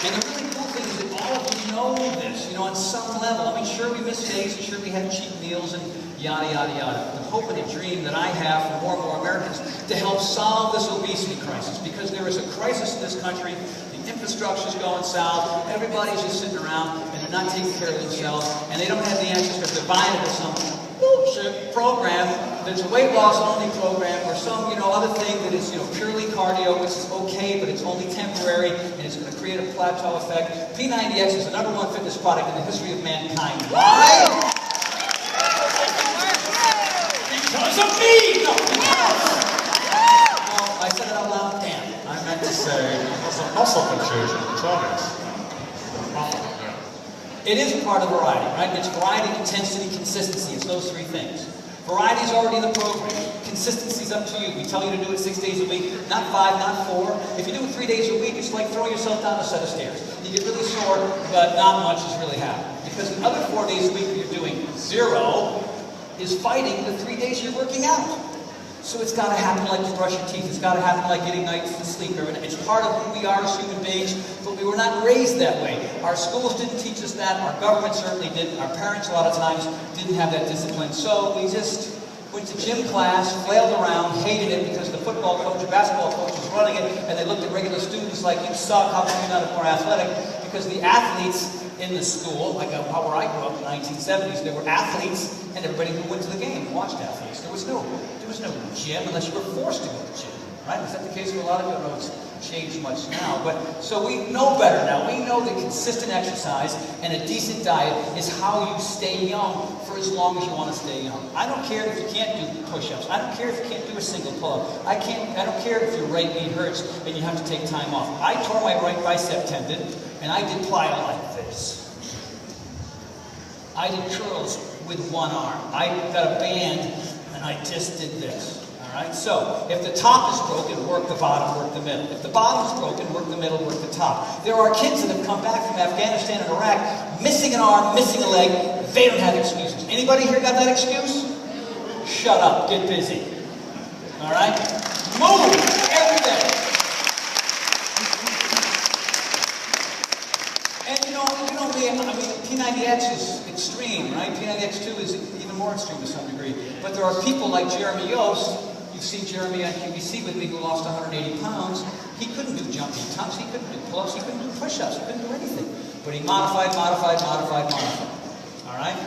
And the really cool thing is that all of you know this, you know, on some level. I mean, sure we miss days, and sure we have cheap meals, and yada, yada, yada. The hope and the dream that I have for more and more Americans to help solve this obesity crisis, because there is a crisis in this country. The infrastructure is going south. Everybody's just sitting around, and they're not taking care of themselves, and they don't have the answers because they're buying it or something. Bullshit program. There's a weight loss only program or some, you know, other thing that is, you know, purely cardio, which is okay, but it's only temporary and it's going to create a plateau effect. P90X is the #1 fitness product in the history of mankind. Why? Because of me! No, I said it out loud. Damn. I meant to say, muscle confusion. It is a part of variety, right? It's variety, intensity, consistency. It's those three things. Variety is already in the program. Consistency is up to you. We tell you to do it 6 days a week, not 5, not 4. If you do it 3 days a week, it's like throwing yourself down a set of stairs. You get really sore, but not much is really happening. Because the other 4 days a week that you're doing 0 is fighting the 3 days you're working out. So it's got to happen like you brush your teeth. It's got to happen like getting nights to sleep. It's part of who we are as human beings, but we were not raised that way. Our schools didn't teach us that. Our government certainly didn't. Our parents, a lot of times, didn't have that discipline. So we just went to gym class, flailed around, hated it because the football coach or basketball coach was running it, and they looked at regular students like, you suck, how come you're not more athletic? Because the athletes in the school, like where I grew up in the 1970s, there were athletes and everybody who went to the game watched athletes. There was no gym unless you were forced to go to gym, right? Is that the case for a lot of you? I don't know it's changed much now, but so we know better now. We know that consistent exercise and a decent diet is how you stay young for as long as you want to stay young. I don't care if you can't do push-ups. I don't care if you can't do a single pull-up. I don't care if your right knee hurts and you have to take time off. I tore my right bicep tendon and I did plyo like this. I did curls with one arm. I got a band and I just did this. Alright, so if the top is broken, work the bottom, work the middle. If the bottom is broken, work the middle, work the top. There are kids that have come back from Afghanistan and Iraq, missing an arm, missing a leg. They don't have excuses. Anybody here got that excuse? Shut up, get busy. Alright? Move every day. And you know me, I mean, P90X is extreme, right? P90X2 is even more extreme to some degree. But there are people like Jeremy Yost. You've seen Jeremy on QVC with me who lost 180 pounds. He couldn't do jumping tucks, he couldn't do pull-ups, he couldn't do push-ups, he couldn't do anything. But he modified. All right?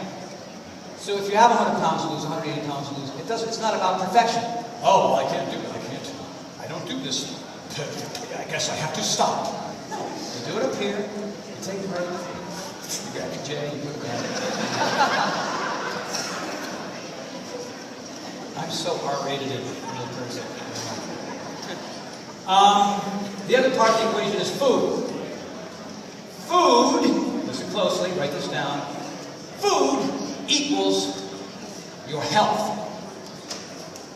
So if you have 100 pounds to lose, 180 pounds to lose, it's not about perfection. Oh, well, I can't do it, I don't do this perfectly. I guess I have to stop. No, you do it up here, you take a break, you grab your J, you put it down. I'm so R-rated in real person. The other part of the equation is food. Food, listen closely, write this down. Food equals your health.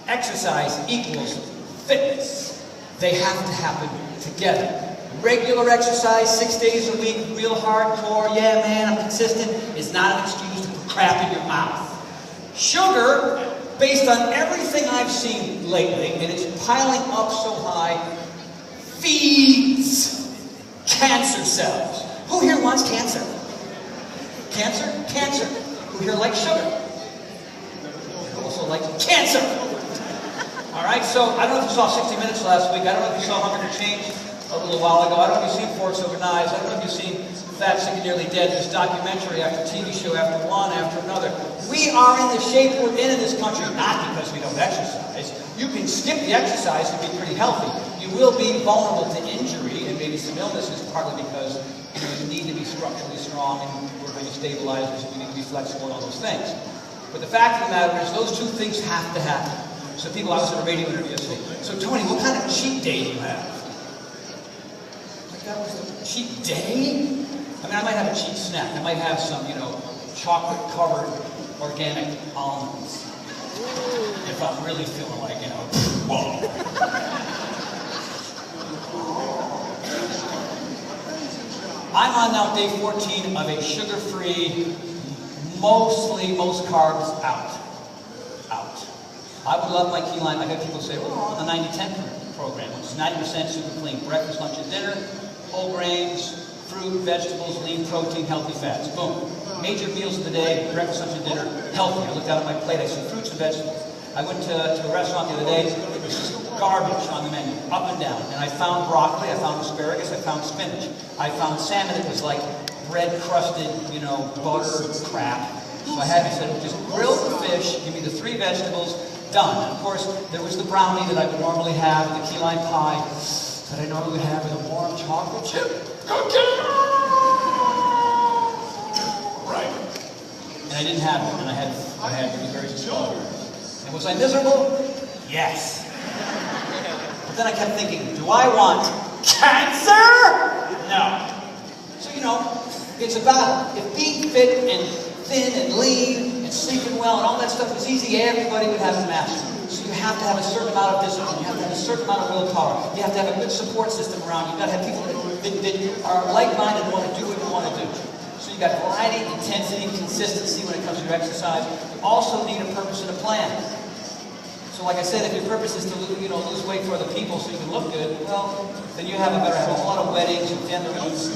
Exercise equals fitness. They have to happen together. Regular exercise, 6 days a week, real hardcore, yeah man, I'm consistent, is not an excuse to put crap in your mouth. Sugar, based on everything I've seen lately, and it's piling up so high, feeds cancer cells. Who here wants cancer? Cancer? Cancer. Who here likes sugar? Who also likes cancer? Alright, so I don't know if you saw 60 Minutes last week. I don't know if you saw Hunger Change a little while ago. I don't know if you've seen Forks Over Knives. I don't know if you've seen Fat, Sick, and Nearly Dead. This documentary after TV show after one after another. We are in the shape we're in this country, not because we don't exercise. You can skip the exercise and be pretty healthy. You will be vulnerable to injury and maybe some illnesses, partly because you need to be structurally strong and we're going to stabilize, so we need to be flexible and all those things. But the fact of the matter is those two things have to happen. So people, I was at a radio interview yesterday. So Tony, what kind of cheat day do you have? Like that was a cheat day? I mean, I might have a cheat snack. I might have some, chocolate-covered organic almonds. If I'm really feeling like, whoa. I'm on now day 14 of a sugar-free, most carbs out. I would love my key line. I have people say, well, on the 90-10 program, which is 90% super clean. Breakfast, lunch, and dinner, whole grains, fruit, vegetables, lean protein, healthy fats. Boom. Major meals of the day, breakfast, lunch, and dinner, healthy. I looked out at my plate, I said fruits and vegetables. I went to a restaurant the other day, it was just garbage on the menu, up and down. And I found broccoli, I found asparagus, I found spinach. I found salmon that was like bread-crusted, butter crap. So I said, just grill the fish, give me the 3 vegetables, done. And of course, there was the brownie that I would normally have, the key lime pie that I normally would have with a warm chocolate chip cookie. Right. And I didn't have it, and I had to be very strong. And was I miserable? Yes. But then I kept thinking, do I want cancer? No. So, it's a battle. If being fit and thin and lean and sleeping well and all that stuff was easy, everybody would have it mastered. So you have to have a certain amount of discipline. You have to have a certain amount of willpower. You have to have a good support system around you. You've got to have people that are like-minded and want to do what you want to do. So you've got variety, intensity, consistency when it comes to your exercise. You also need a purpose and a plan. So like I said, if your purpose is to lose weight for other people so you can look good, well, then you have a lot of weddings and family reunions,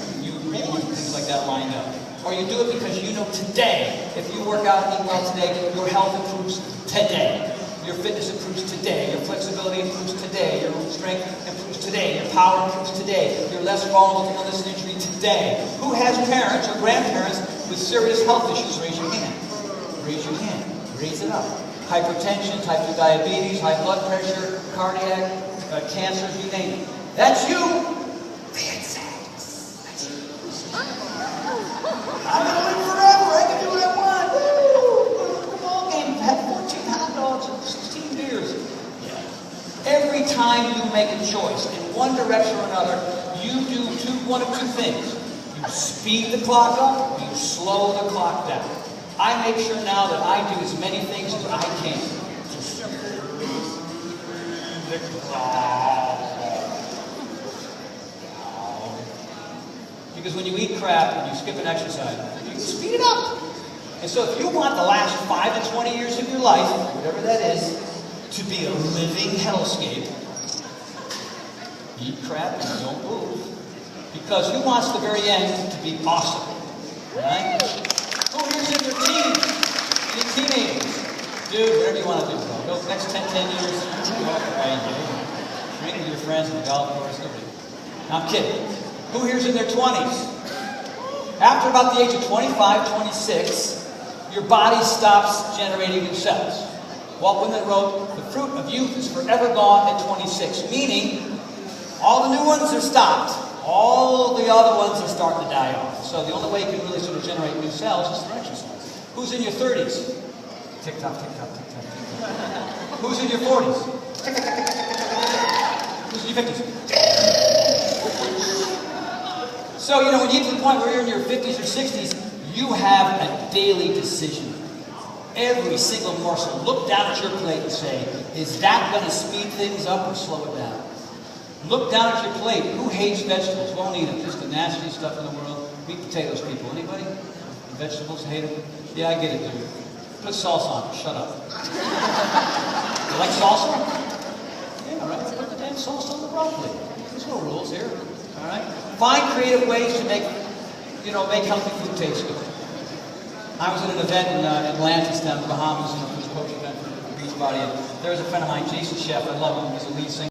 things like that lined up. Or you do it because you know today, if you work out and eat well today, your health improves today. Your fitness improves today. Your flexibility improves today. Your strength improves today. Your power improves today. You're less vulnerable to illness and injury today. Who has parents or grandparents with serious health issues? Raise your hand. Raise your hand. Raise it up. Hypertension, type 2 diabetes, high blood pressure, cardiac, cancers, you name it. That's you. That's you. I'm going to live forever. I can do what I want. Woo! Ball game. Had 14 hot dogs and 16 beers. Yeah. Every time you make a choice in one direction or another, you do one of two things. You speed the clock up, you slow the clock down. I make sure now that I do as many things as I can. Because when you eat crap and you skip an exercise, you can speed it up. And so if you want the last 5 to 20 years of your life, whatever that is, to be a living hellscape, eat crap and don't move. Because who wants the very end to be awesome? Right? Who here's in your team? Any teenagers? Dude, whatever you want to do, bro. Go next 10 years. Drinking with your friends at the golf course. Nobody. I'm kidding. Who here's in their 20s? After about the age of 25, 26, your body stops generating new cells. Walt Whitman wrote, the fruit of youth is forever gone at 26, meaning all the new ones are stopped. All the other ones are starting to die off. So the only way you can really sort of generate new cells is through exercise. Who's in your 30s? Tick tock, tick tock, tick tock, tick tock. Who's in your 40s? Tick tock, tick tock, tick tock, tick tock. Who's in your 50s? So, when you get to the point where you're in your 50s or 60s, you have a daily decision. Every single morsel, look down at your plate and say, is that going to speed things up or slow it down? Look down at your plate. Who hates vegetables? Won't eat them. Just the nastiest stuff in the world. Meat potatoes, people. Anybody? Vegetables, hate them? Yeah, I get it, dude. Put salsa on it. Shut up. You like salsa? Yeah, right. Put the damn salsa on the broccoli. There's no rules here. All right? Find creative ways to make healthy food taste good. I was at an event in Atlantis down in the Bahamas, it was a coach event for Beachbody, and there was a friend of mine, Jason Chef, I love him, he's a lead singer.